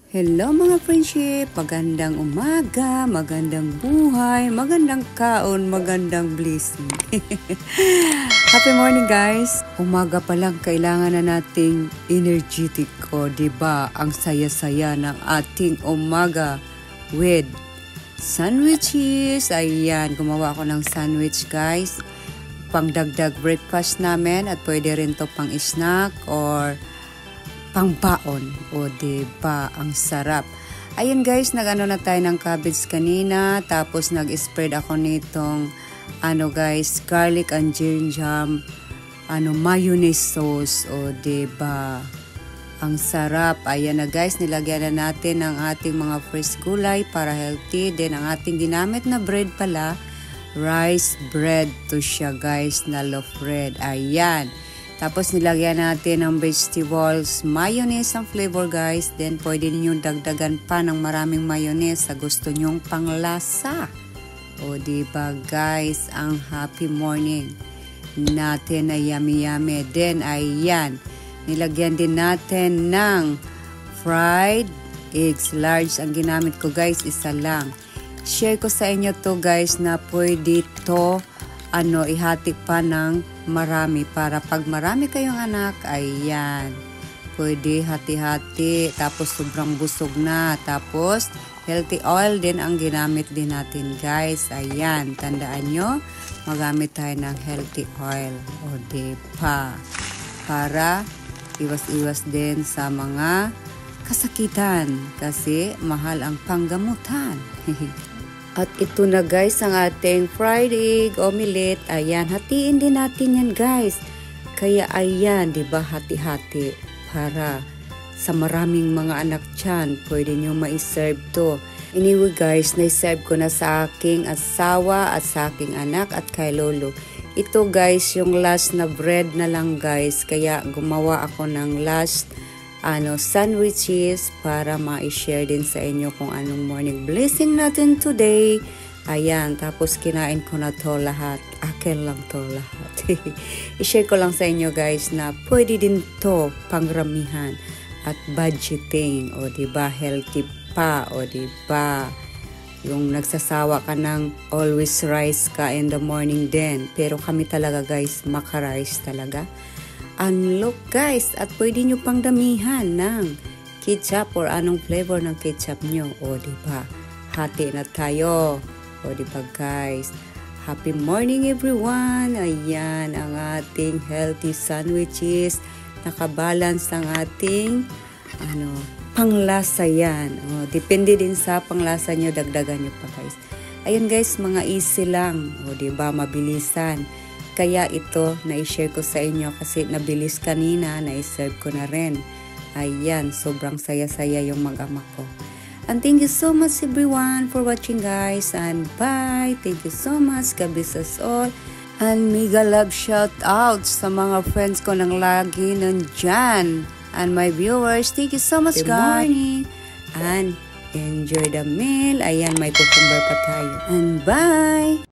Hello mga friendship, magandang umaga, magandang buhay, magandang kaon, magandang blessing. Happy morning guys! Umaga pa lang kailangan na nating energetic ko, diba? Ang saya-saya ng ating umaga with sandwiches. Ayan, gumawa ako ng sandwich guys. Pangdagdag breakfast namin at pwede rin to pang snack or pangbaon. O diba, ang sarap. Ayun guys, nag-ano na tayo ng cabbage kanina. Tapos nag-spread ako nitong guys, garlic and ginger mayonnaise sauce. O diba, ang sarap. Ayan na guys, nilagyan na natin ang ating mga fresh gulay para healthy. Then ang ating ginamit na bread pala, rice bread to siya guys, na loaf bread. Ayan. Tapos nilagyan natin ng vegetables, mayonnaise ang flavor guys. Then pwede ninyong dagdagan pa ng maraming mayonnaise sa gusto nyong panglasa. O diba guys, ang happy morning natin na yummy. Then ayan, nilagyan din natin ng fried eggs. Large ang ginamit ko guys, isa lang. Share ko sa inyo to guys na pwede to ihati pa ng marami para pag marami kayong anak, ayan, pwede hati-hati, tapos sobrang busog na, tapos healthy oil din ang ginamit din natin guys. Ayan, tandaan nyo, magamit tayo ng healthy oil, o diba, para iwas-iwas din sa mga kasakitan kasi mahal ang panggamutan. At ito na guys ang ating fried egg omelette. Ayan, hatiin din natin yan guys. Kaya ayan, diba, hati-hati para sa maraming mga anak dyan, pwede nyo ma-serve to. Anyway guys, na-serve ko na sa aking asawa at sa aking anak at kay lolo. Ito guys, yung last na bread na lang guys. Kaya gumawa ako ng last sandwiches para ma-share din sa inyo kung anong morning blessing natin today. Ayan, tapos kinain ko na to lahat. Akin lang to lahat. I-share ko lang sa inyo guys na pwede din to pangramihan at budgeting. O diba, healthy pa. O diba, yung nagsasawa ka ng always rice ka in the morning din. Pero kami talaga guys, maka-rice talaga. Unlock guys, at pwede nyo pang damihan ng ketchup or anong flavor ng ketchup nyo. O diba, hati na tayo. O diba guys, happy morning everyone. Ayan ang ating healthy sandwiches. Nakabalance ang ating panglasa yan. O, depende din sa panglasa nyo, dagdagan nyo pa guys. Ayan guys, mga easy lang. O diba, mabilisan. Kaya ito, na-share ko sa inyo kasi nabilis kanina, na-serve ko na rin. Ayan, sobrang saya-saya yung mag-ama ko. And thank you so much everyone for watching guys. And bye! Thank you so much. God bless us all. And mega love shout out sa mga friends ko nang lagi nandyan. And my viewers, thank you so much guys. Good morning. And enjoy the meal. Ayan, may cucumber pa tayo. And bye!